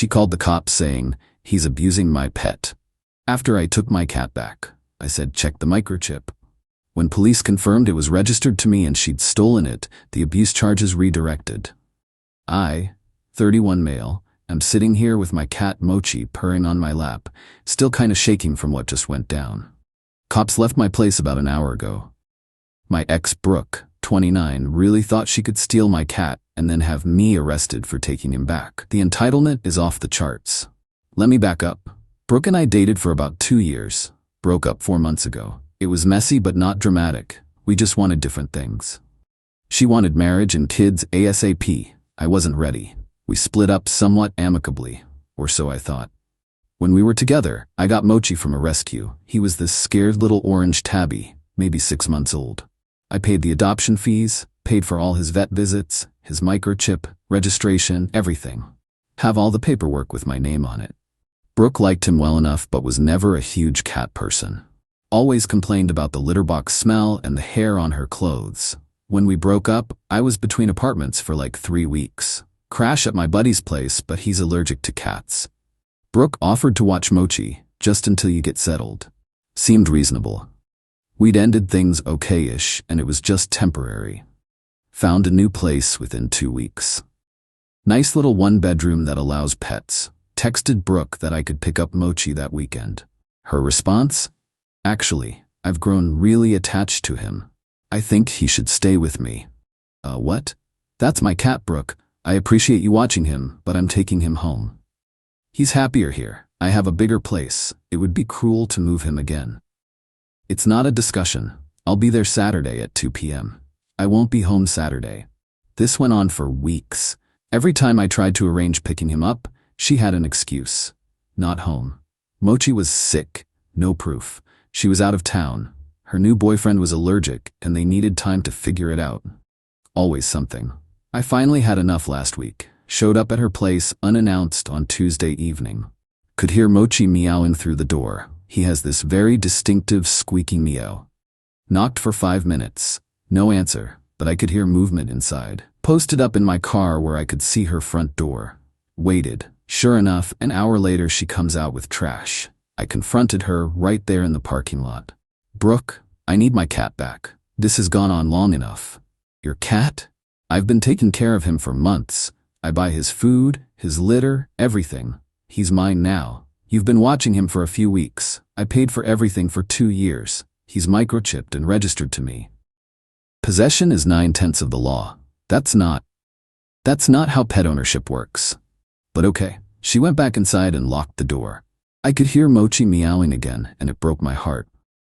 She called the cops saying, "He's abusing my pet." After I took my cat back, I said, "Check the microchip." When police confirmed it was registered to me and she'd stolen it, the abuse charges redirected. I, 31 male, am sitting here with my cat Mochi purring on my lap, still kinda shaking from what just went down. Cops left my place about an hour ago. My ex Brooke, 29, really thought she could steal my cat and then have me arrested for taking him back. The entitlement is off the charts. Let me back up. Brooke and I dated for about 2 years, broke up 4 months ago. It was messy but not dramatic. We just wanted different things. She wanted marriage and kids ASAP. I wasn't ready. We split up somewhat amicably, or so I thought. When we were together, I got Mochi from a rescue. He was this scared little orange tabby, maybe 6 months old. I paid the adoption fees, paid for all his vet visits, his microchip, registration, everything. Have all the paperwork with my name on it. Brooke liked him well enough but was never a huge cat person. Always complained about the litter box smell and the hair on her clothes. When we broke up, I was between apartments for like 3 weeks. Crash at my buddy's place, but he's allergic to cats. Brooke offered to watch Mochi, just until you get settled. Seemed reasonable. We'd ended things okay-ish, and it was just temporary. Found a new place within 2 weeks. Nice little 1-bedroom that allows pets. Texted Brooke that I could pick up Mochi that weekend. Her response? "Actually, I've grown really attached to him. I think he should stay with me." What? "That's my cat, Brooke. I appreciate you watching him, but I'm taking him home. He's happier here. I have a bigger place. It would be cruel to move him again." It's not a discussion. I'll be there Saturday at 2 p.m. I won't be home Saturday. This went on for weeks. Every time I tried to arrange picking him up, she had an excuse. Not home. Mochi was sick. No proof. She was out of town. Her new boyfriend was allergic, and they needed time to figure it out. Always something. I finally had enough last week. Showed up at her place unannounced on Tuesday evening. Could hear Mochi meowing through the door. He has this very distinctive squeaky meow. Knocked for 5 minutes. No answer, but I could hear movement inside. Posted up in my car where I could see her front door. Waited. Sure enough, an hour later she comes out with trash. I confronted her right there in the parking lot. "Brooke, I need my cat back. This has gone on long enough." "Your cat?" "I've been taking care of him for months. I buy his food, his litter, everything. He's mine now. You've been watching him for a few weeks. I paid for everything for 2 years. He's microchipped and registered to me." Possession is 9/10 of the law. That's not how pet ownership works. But okay. She went back inside and locked the door. I could hear Mochi meowing again, and it broke my heart.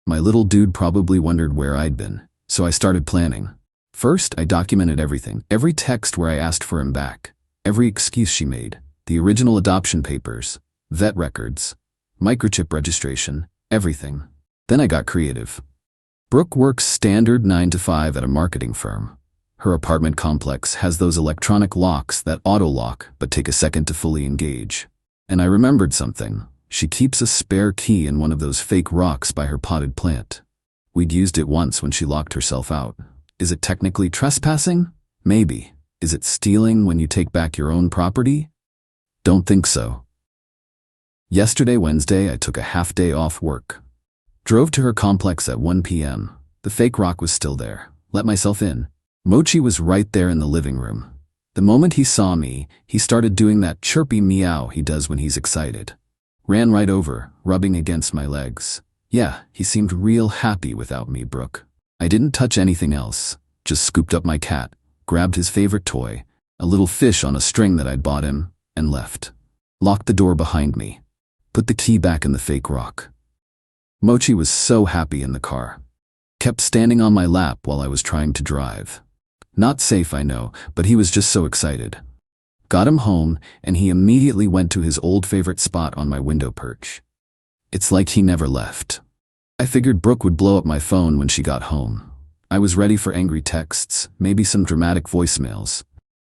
My little dude probably wondered where I'd been, so I started planning. First, I documented everything. Every text where I asked for him back. Every excuse she made. The original adoption papers. Vet records. Microchip registration. Everything. Then I got creative. Brooke works standard 9 to 5 at a marketing firm. Her apartment complex has those electronic locks that auto-lock but take a second to fully engage. And I remembered something. She keeps a spare key in one of those fake rocks by her potted plant. We'd used it once when she locked herself out. Is it technically trespassing? Maybe. Is it stealing when you take back your own property? Don't think so. Yesterday, Wednesday, I took a half-day off work. Drove to her complex at 1 p.m. The fake rock was still there. Let myself in. Mochi was right there in the living room. The moment he saw me, he started doing that chirpy meow he does when he's excited. Ran right over, rubbing against my legs. Yeah, he seemed real happy without me, Brooke. I didn't touch anything else. Just scooped up my cat, grabbed his favorite toy, a little fish on a string that I'd bought him, and left. Locked the door behind me. Put the key back in the fake rock. Mochi was so happy in the car. Kept standing on my lap while I was trying to drive. Not safe, I know, but he was just so excited. Got him home, and he immediately went to his old favorite spot on my window perch. It's like he never left. I figured Brooke would blow up my phone when she got home. I was ready for angry texts, maybe some dramatic voicemails.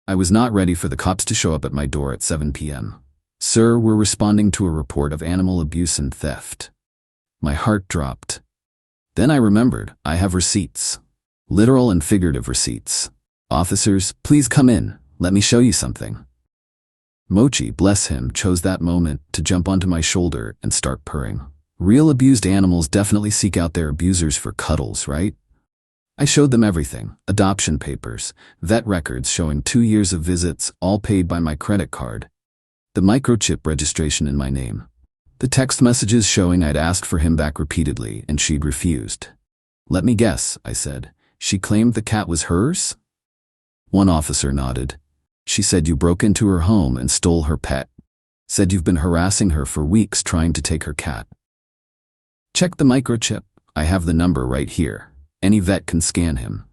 I was not ready for the cops to show up at my door at 7 p.m. "Sir, we're responding to a report of animal abuse and theft." My heart dropped. Then I remembered, I have receipts. Literal and figurative receipts. "Officers, please come in. Let me show you something." Mochi, bless him, chose that moment to jump onto my shoulder and start purring. Real abused animals definitely seek out their abusers for cuddles, right? I showed them everything: adoption papers, vet records showing 2 years of visits, all paid by my credit card, the microchip registration in my name, the text messages showing I'd asked for him back repeatedly and she'd refused. Let me guess, I said. She claimed the cat was hers? One officer nodded. She said you broke into her home and stole her pet. Said you've been harassing her for weeks trying to take her cat. Check the microchip. I have the number right here. Any vet can scan him.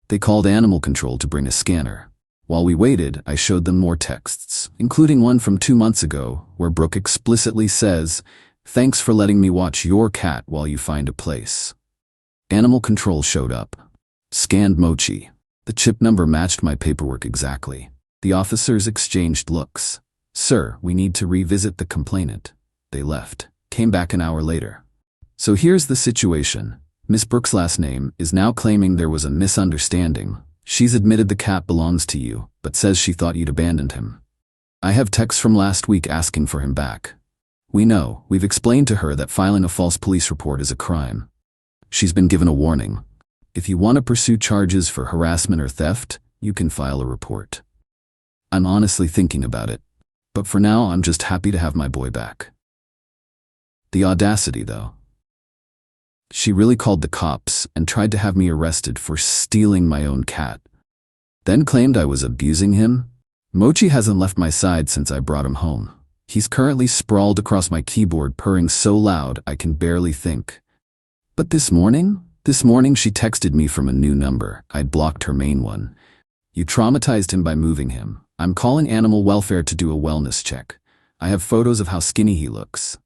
They called animal control to bring a scanner. While we waited, I showed them more texts, including one from 2 months ago, where Brooke explicitly says, "Thanks for letting me watch your cat while you find a place." Animal control showed up. Scanned Mochi. The chip number matched my paperwork exactly. The officers exchanged looks. "Sir, we need to revisit the complainant." They left. Came back an hour later. "So here's the situation. Miss Brooke's last name is now claiming there was a misunderstanding. She's admitted the cat belongs to you, but says she thought you'd abandoned him. I have texts from last week asking for him back. We know, we've explained to her that filing a false police report is a crime. She's been given a warning. If you want to pursue charges for harassment or theft, you can file a report. I'm honestly thinking about it, but for now I'm just happy to have my boy back." The audacity, though. She really called the cops and tried to have me arrested for stealing my own cat. Then claimed I was abusing him. Mochi hasn't left my side since I brought him home. He's currently sprawled across my keyboard, purring so loud I can barely think. But this morning she texted me from a new number. I'd blocked her main one. "You traumatized him by moving him. I'm calling animal welfare to do a wellness check. I have photos of how skinny he looks."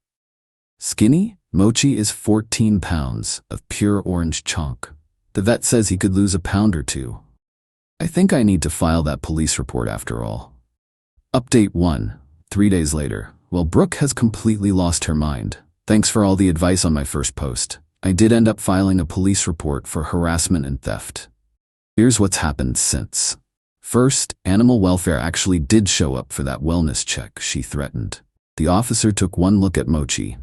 Skinny? Mochi is 14 pounds of pure orange chunk. The vet says he could lose a pound or two. I think I need to file that police report after all. Update 1. 3 days later. Well, Brooke has completely lost her mind. Thanks for all the advice on my first post. I did end up filing a police report for harassment and theft. Here's what's happened since. First, animal welfare actually did show up for that wellness check she threatened. The officer took one look at Mochi,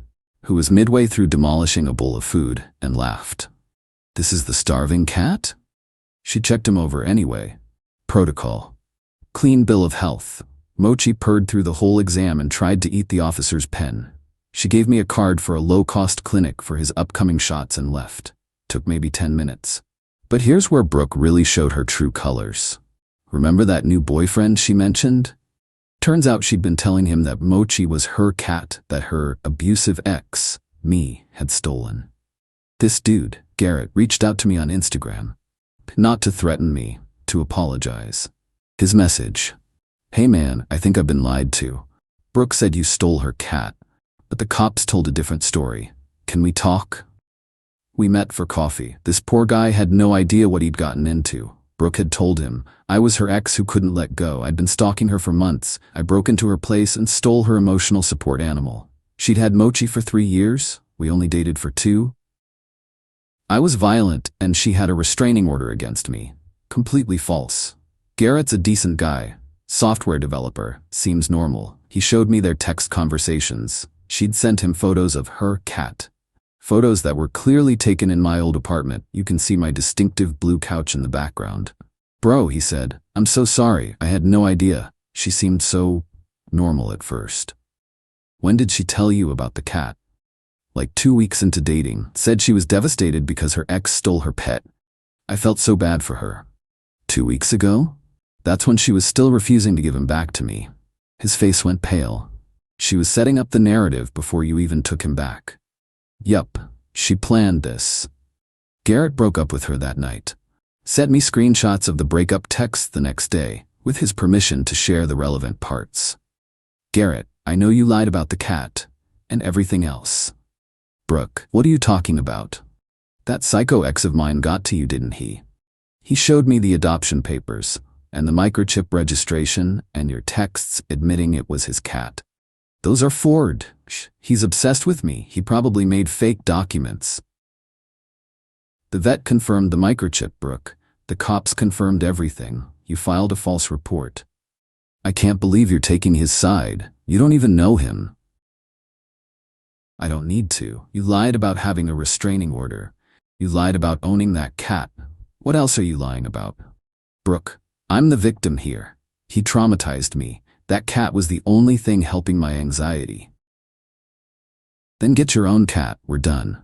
who was midway through demolishing a bowl of food, and laughed. "This is the starving cat?" She checked him over anyway. Protocol. Clean bill of health. Mochi purred through the whole exam and tried to eat the officer's pen. She gave me a card for a low-cost clinic for his upcoming shots and left. Took maybe 10 minutes. But here's where Brooke really showed her true colors. Remember that new boyfriend she mentioned? Turns out she'd been telling him that Mochi was her cat that her abusive ex, me, had stolen. This dude, Garrett, reached out to me on Instagram. Not to threaten me, to apologize. His message: "Hey man, I think I've been lied to. Brooke said you stole her cat, but the cops told a different story. Can we talk?" We met for coffee. This poor guy had no idea what he'd gotten into. Brooke had told him, I was her ex who couldn't let go. I'd been stalking her for months. I broke into her place and stole her emotional support animal. She'd had Mochi for 3 years. We only dated for 2. I was violent and she had a restraining order against me. Completely false. Garrett's a decent guy. Software developer. Seems normal. He showed me their text conversations. She'd sent him photos of her cat. Photos that were clearly taken in my old apartment. You can see my distinctive blue couch in the background. "Bro," he said, "I'm so sorry. I had no idea." She seemed so normal at first. "When did she tell you about the cat?" Like 2 weeks into dating. Said she was devastated because her ex stole her pet. I felt so bad for her. 2 weeks ago? That's when she was still refusing to give him back to me. His face went pale. She was setting up the narrative before you even took him back. Yup, she planned this. Garrett broke up with her that night. Sent me screenshots of the breakup text the next day, with his permission to share the relevant parts. Garrett, I know you lied about the cat, and everything else. Brooke, what are you talking about? That psycho ex of mine got to you, didn't he? He showed me the adoption papers, and the microchip registration, and your texts admitting it was his cat. Those are forged. He's obsessed with me. He probably made fake documents. The vet confirmed the microchip, Brooke. The cops confirmed everything. You filed a false report. I can't believe you're taking his side. You don't even know him. I don't need to. You lied about having a restraining order. You lied about owning that cat. What else are you lying about? Brooke, I'm the victim here. He traumatized me. That cat was the only thing helping my anxiety. Then get your own cat, we're done.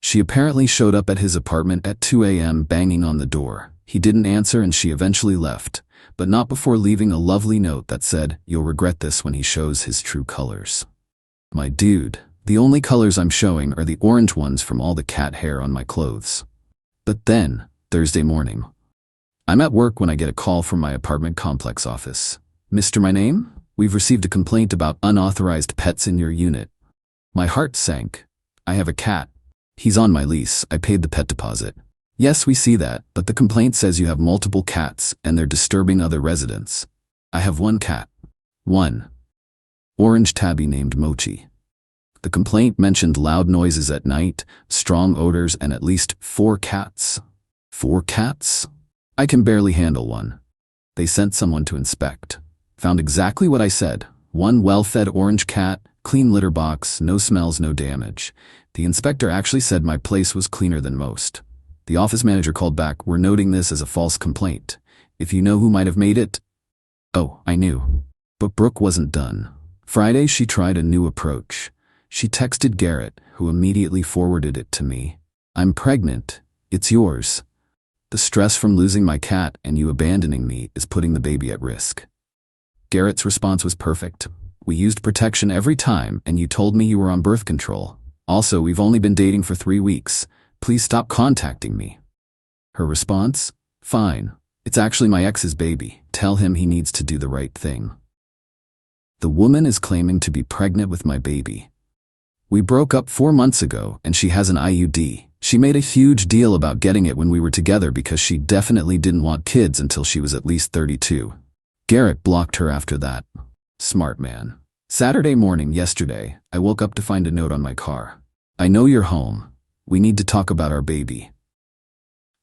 She apparently showed up at his apartment at 2 a.m. banging on the door. He didn't answer and she eventually left, but not before leaving a lovely note that said, "You'll regret this when he shows his true colors." My dude, the only colors I'm showing are the orange ones from all the cat hair on my clothes. But then, Thursday morning, I'm at work when I get a call from my apartment complex office. "Mr. My name? We've received a complaint about unauthorized pets in your unit." My heart sank. I have a cat. He's on my lease. I paid the pet deposit. Yes, we see that, but the complaint says you have multiple cats and they're disturbing other residents. I have one cat. One. Orange tabby named Mochi. The complaint mentioned loud noises at night, strong odors, and at least 4 cats. 4 cats? I can barely handle one. They sent someone to inspect. Found exactly what I said. One well-fed orange cat, clean litter box, no smells, no damage. The inspector actually said my place was cleaner than most. The office manager called back, "We're noting this as a false complaint. If you know who might have made it." Oh, I knew. But Brooke wasn't done. Friday, she tried a new approach. She texted Garrett, who immediately forwarded it to me. "I'm pregnant. It's yours. The stress from losing my cat and you abandoning me is putting the baby at risk." Garrett's response was perfect. "We used protection every time and you told me you were on birth control. Also, we've only been dating for 3 weeks. Please stop contacting me." Her response? "Fine. It's actually my ex's baby. Tell him he needs to do the right thing." The woman is claiming to be pregnant with my baby. We broke up 4 months ago and she has an IUD. She made a huge deal about getting it when we were together because she definitely didn't want kids until she was at least 32. Garrett blocked her after that. Smart man. Saturday morning yesterday, I woke up to find a note on my car. "I know you're home. We need to talk about our baby."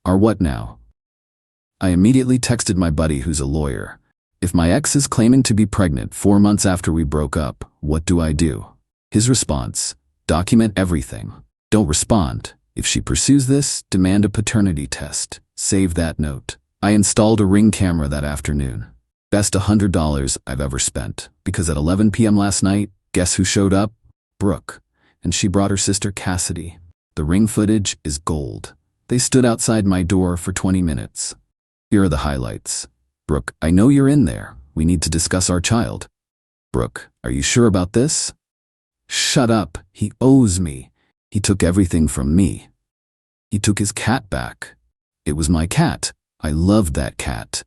Our what now? I immediately texted my buddy who's a lawyer. If my ex is claiming to be pregnant 4 months after we broke up, what do I do? His response: "Document everything. Don't respond. If she pursues this, demand a paternity test. Save that note." I installed a Ring camera that afternoon. Best $100 I've ever spent. Because at 11 p.m. last night, guess who showed up? Brooke. And she brought her sister Cassidy. The Ring footage is gold. They stood outside my door for 20 minutes. Here are the highlights. "Brooke, I know you're in there. We need to discuss our child." "Brooke, are you sure about this?" "Shut up. He owes me. He took everything from me. He took his cat back. It was my cat. I loved that cat."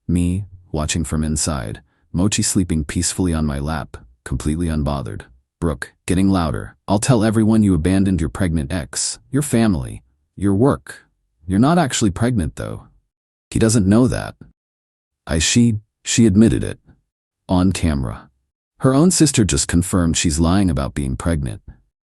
Me, watching from inside, Mochi sleeping peacefully on my lap, completely unbothered. Brooke, getting louder. "I'll tell everyone you abandoned your pregnant ex, your family, your work. You're not actually pregnant though. He doesn't know that." She admitted it. On camera. Her own sister just confirmed she's lying about being pregnant.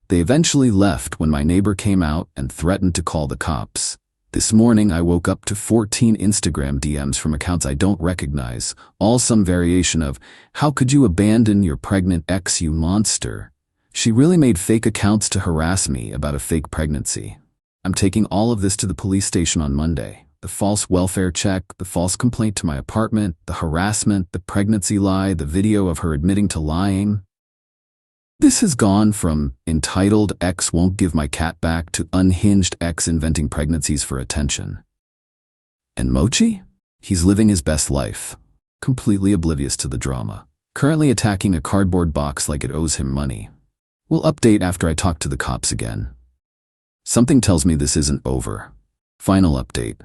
They eventually left when my neighbor came out and threatened to call the cops. This morning I woke up to 14 Instagram DMs from accounts I don't recognize, all some variation of, "How could you abandon your pregnant ex, you monster?" She really made fake accounts to harass me about a fake pregnancy. I'm taking all of this to the police station on Monday. The false welfare check, the false complaint to my apartment, the harassment, the pregnancy lie, the video of her admitting to lying. This has gone from entitled ex won't give my cat back to unhinged ex inventing pregnancies for attention. And Mochi? He's living his best life, completely oblivious to the drama, currently attacking a cardboard box like it owes him money. We'll update after I talk to the cops again. Something tells me this isn't over. Final update.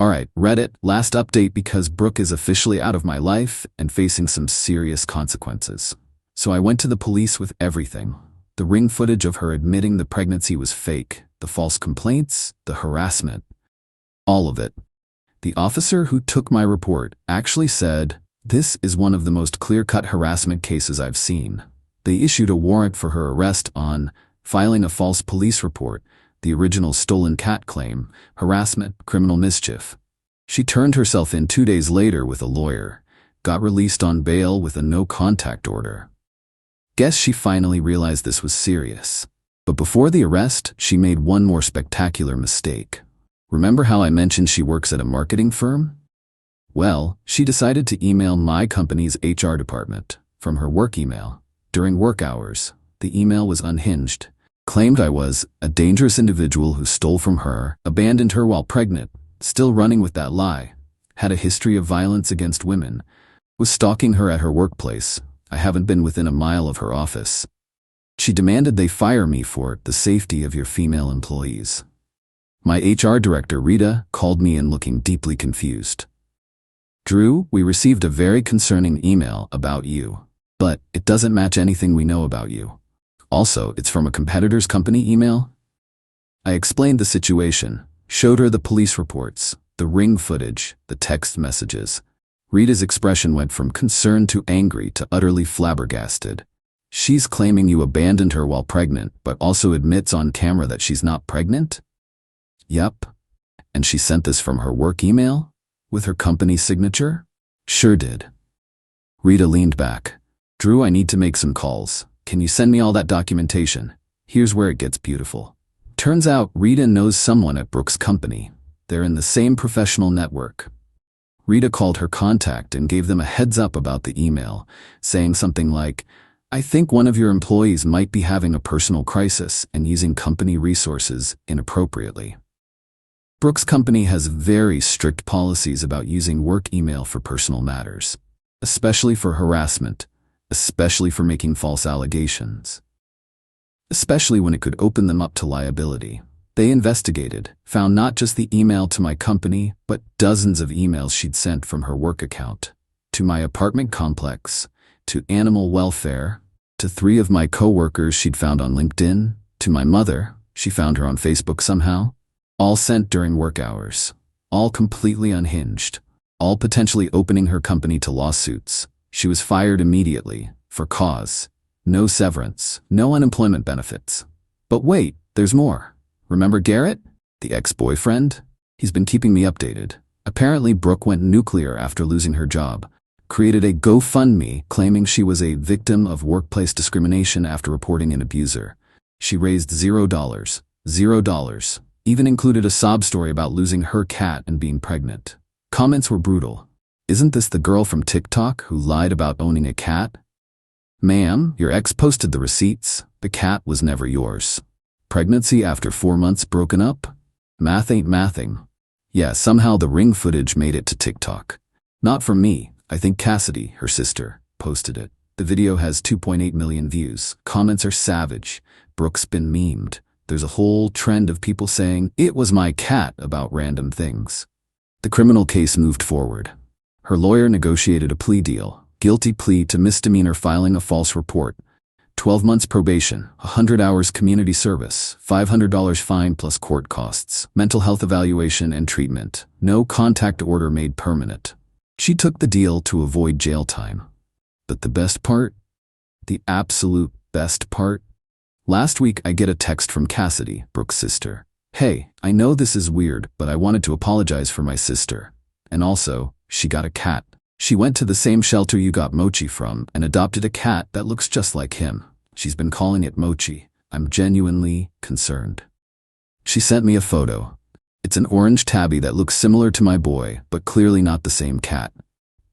Alright, Reddit, last update because Brooke is officially out of my life and facing some serious consequences. So I went to the police with everything. The Ring footage of her admitting the pregnancy was fake, the false complaints, the harassment. All of it. The officer who took my report actually said, "This is one of the most clear-cut harassment cases I've seen." They issued a warrant for her arrest on filing a false police report, the original stolen cat claim, harassment, criminal mischief. She turned herself in 2 days later with a lawyer, got released on bail with a no-contact order. Guess she finally realized this was serious. But before the arrest, she made one more spectacular mistake. Remember how I mentioned she works at a marketing firm? Well, she decided to email my company's HR department from her work email. During work hours, the email was unhinged, claimed I was a dangerous individual who stole from her, abandoned her while pregnant, still running with that lie, had a history of violence against women, was stalking her at her workplace. I haven't been within a mile of her office. She demanded they fire me for the safety of your female employees. My HR director, Rita, called me in looking deeply confused. Drew, we received a very concerning email about you, but it doesn't match anything we know about you. Also, it's from a competitor's company email. I explained the situation, showed her the police reports, the ring footage, the text messages. Rita's expression went from concerned to angry to utterly flabbergasted. She's claiming you abandoned her while pregnant, but also admits on camera that she's not pregnant? Yep. And she sent this from her work email? With her company signature? Sure did. Rita leaned back. Drew, I need to make some calls. Can you send me all that documentation? Here's where it gets beautiful. Turns out Rita knows someone at Brooks' company. They're in the same professional network. Rita called her contact and gave them a heads up about the email, saying something like, I think one of your employees might be having a personal crisis and using company resources inappropriately. Brooks' company has very strict policies about using work email for personal matters, especially for harassment, especially for making false allegations, especially when it could open them up to liability. They investigated, found not just the email to my company, but dozens of emails she'd sent from her work account, to my apartment complex, to animal welfare, to 3 of my coworkers she'd found on LinkedIn, to my mother, she found her on Facebook somehow, all sent during work hours, all completely unhinged, all potentially opening her company to lawsuits. She was fired immediately, for cause, no severance, no unemployment benefits. But wait, there's more. Remember Garrett, the ex-boyfriend? He's been keeping me updated. Apparently Brooke went nuclear after losing her job, created a GoFundMe claiming she was a victim of workplace discrimination after reporting an abuser. She raised $0, even included a sob story about losing her cat and being pregnant. Comments were brutal. Isn't this the girl from TikTok who lied about owning a cat? Ma'am, your ex posted the receipts. The cat was never yours. Pregnancy after 4 months broken up? Math ain't mathing. Yeah, somehow the ring footage made it to TikTok. Not from me. I think Cassidy, her sister, posted it. The video has 2.8 million views. Comments are savage. Brooke's been memed. There's a whole trend of people saying, it was my cat about random things. The criminal case moved forward. Her lawyer negotiated a plea deal. Guilty plea to misdemeanor filing a false report. 12 months probation, 100 hours community service, $500 fine plus court costs, mental health evaluation and treatment, no contact order made permanent. She took the deal to avoid jail time. But the best part? The absolute best part? Last week I get a text from Cassidy, Brooke's sister. Hey, I know this is weird, but I wanted to apologize for my sister. And also, she got a cat. She went to the same shelter you got Mochi from and adopted a cat that looks just like him. She's been calling it Mochi. I'm genuinely concerned. She sent me a photo. It's an orange tabby that looks similar to my boy, but clearly not the same cat.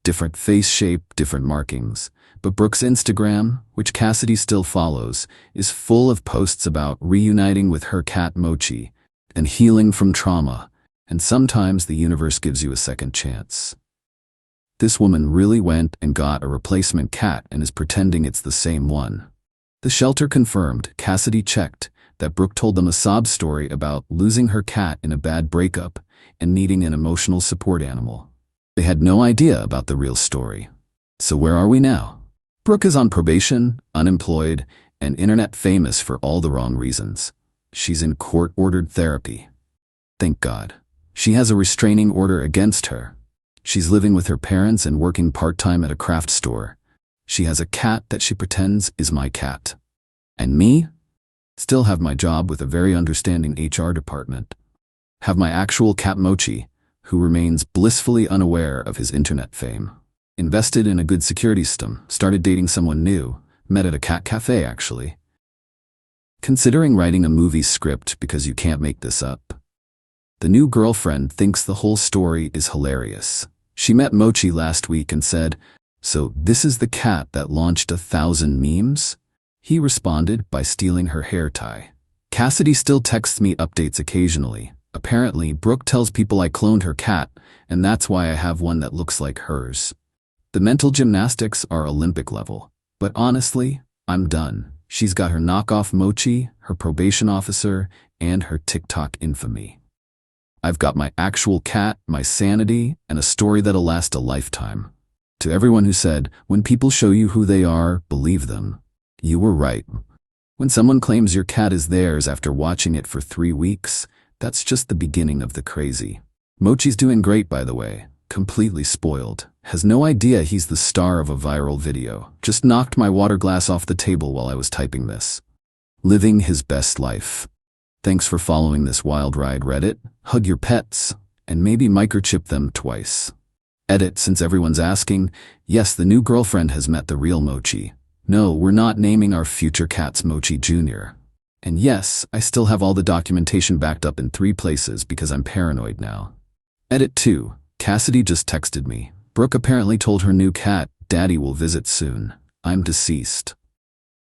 Different face shape, different markings. But Brooke's Instagram, which Cassidy still follows, is full of posts about reuniting with her cat Mochi and healing from trauma. And sometimes the universe gives you a second chance. This woman really went and got a replacement cat and is pretending it's the same one. The shelter confirmed, Cassidy checked, that Brooke told them a sob story about losing her cat in a bad breakup and needing an emotional support animal. They had no idea about the real story. So where are we now? Brooke is on probation, unemployed, and internet famous for all the wrong reasons. She's in court-ordered therapy. Thank God. She has a restraining order against her. She's living with her parents and working part-time at a craft store. She has a cat that she pretends is my cat. And me? Still have my job with a very understanding HR department. Have my actual cat Mochi, who remains blissfully unaware of his internet fame. Invested in a good security system, started dating someone new, met at a cat cafe actually. Considering writing a movie script because you can't make this up. The new girlfriend thinks the whole story is hilarious. She met Mochi last week and said, "So this is the cat that launched 1,000 memes?" He responded by stealing her hair tie. Cassidy still texts me updates occasionally. Apparently, Brooke tells people I cloned her cat, and that's why I have one that looks like hers. The mental gymnastics are Olympic level. But honestly, I'm done. She's got her knockoff Mochi, her probation officer, and her TikTok infamy. I've got my actual cat, my sanity, and a story that'll last a lifetime. To everyone who said, when people show you who they are, believe them. You were right. When someone claims your cat is theirs after watching it for 3 weeks, that's just the beginning of the crazy. Mochi's doing great, by the way. Completely spoiled. Has no idea he's the star of a viral video. Just knocked my water glass off the table while I was typing this. Living his best life. Thanks for following this wild ride, Reddit. Hug your pets, and maybe microchip them twice. Edit, since everyone's asking, yes, the new girlfriend has met the real Mochi. No, we're not naming our future cats Mochi Jr. And yes, I still have all the documentation backed up in 3 places because I'm paranoid now. Edit 2. Cassidy just texted me. Brooke apparently told her new cat, "Daddy will visit soon. I'm deceased."